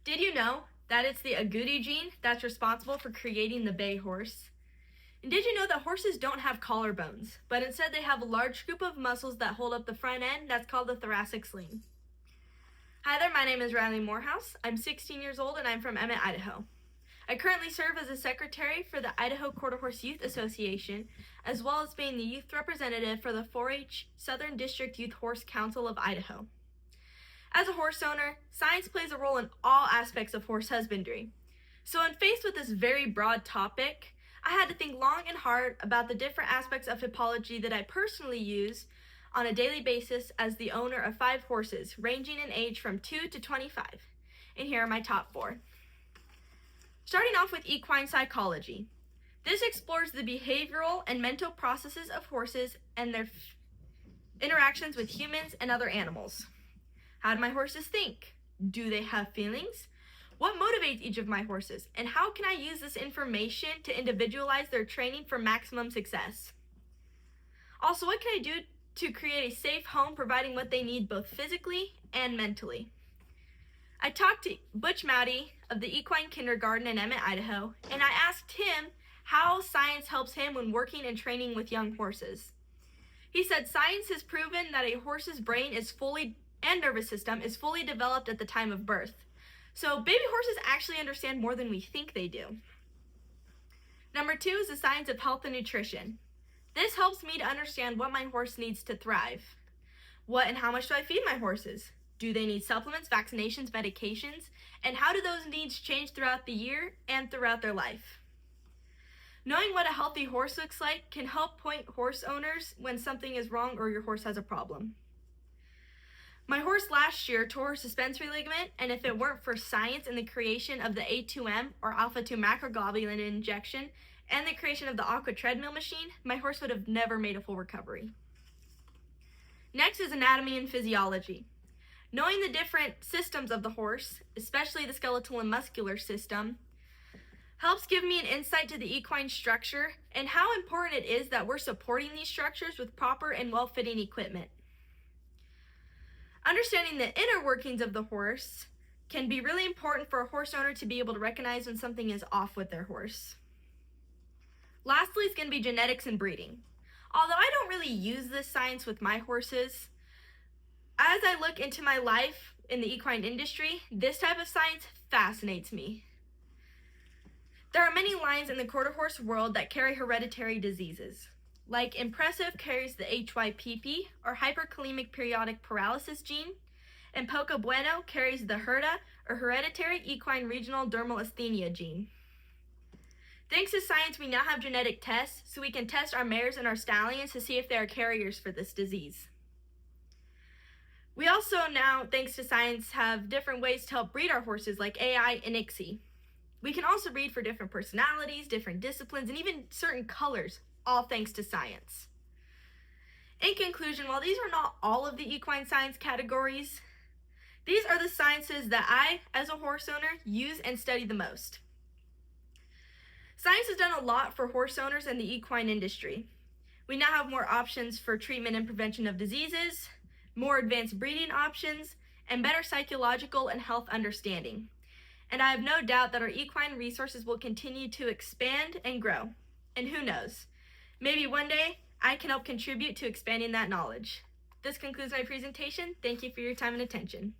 Did you know that it's the agouti gene that's responsible for creating the bay horse? And did you know that horses don't have collarbones, but instead they have a large group of muscles that hold up the front end that's called the thoracic sling? Hi there, my name is Rylee Morehouse. I'm 16 years old and I'm from Emmett, Idaho. I currently serve as a secretary for the Idaho Quarter Horse Youth Association, as well as being the youth representative for the 4-H Southern District Youth Horse Council of Idaho. As a horse owner, science plays a role in all aspects of horse husbandry. So when faced with this very broad topic, I had to think long and hard about the different aspects of hippology that I personally use on a daily basis as the owner of 5 horses, ranging in age from 2 to 25. And here are my top 4. Starting off with equine psychology. This explores the behavioral and mental processes of horses and their interactions with humans and other animals. How do my horses think? Do they have feelings? What motivates each of my horses? And how can I use this information to individualize their training for maximum success? Also, what can I do to create a safe home, providing what they need both physically and mentally? I talked to Butch Mowdy of the Equine Kindergarten in Emmett, Idaho, and I asked him how science helps him when working and training with young horses. He said science has proven that a horse's brain and nervous system is fully developed at the time of birth. So baby horses actually understand more than we think they do. Number 2 is the science of health and nutrition. This helps me to understand what my horse needs to thrive. What and how much do I feed my horses? Do they need supplements, vaccinations, medications? And how do those needs change throughout the year and throughout their life? Knowing what a healthy horse looks like can help point horse owners when something is wrong or your horse has a problem. My horse last year tore her suspensory ligament, and if it weren't for science and the creation of the A2M or alpha-2 macroglobulin injection and the creation of the AQHA treadmill machine, my horse would have never made a full recovery. Next is anatomy and physiology. Knowing the different systems of the horse, especially the skeletal and muscular system, helps give me an insight to the equine structure and how important it is that we're supporting these structures with proper and well-fitting equipment. Understanding the inner workings of the horse can be really important for a horse owner to be able to recognize when something is off with their horse. Lastly is going to be genetics and breeding. Although I don't really use this science with my horses, as I look into my life in the equine industry, this type of science fascinates me. There are many lines in the quarter horse world that carry hereditary diseases. Like Impressive carries the HYPP or hyperkalemic periodic paralysis gene, and Poca Bueno carries the HERDA or hereditary equine regional dermal asthenia gene. Thanks to science, we now have genetic tests so we can test our mares and our stallions to see if they are carriers for this disease. We also now, thanks to science, have different ways to help breed our horses like AI and ICSI. We can also breed for different personalities, different disciplines, and even certain colors, all thanks to science. In conclusion, while these are not all of the equine science categories, these are the sciences that I, as a horse owner, use and study the most. Science has done a lot for horse owners and the equine industry. We now have more options for treatment and prevention of diseases, more advanced breeding options, and better psychological and health understanding. And I have no doubt that our equine resources will continue to expand and grow. And who knows, maybe one day I can help contribute to expanding that knowledge. This concludes my presentation. Thank you for your time and attention.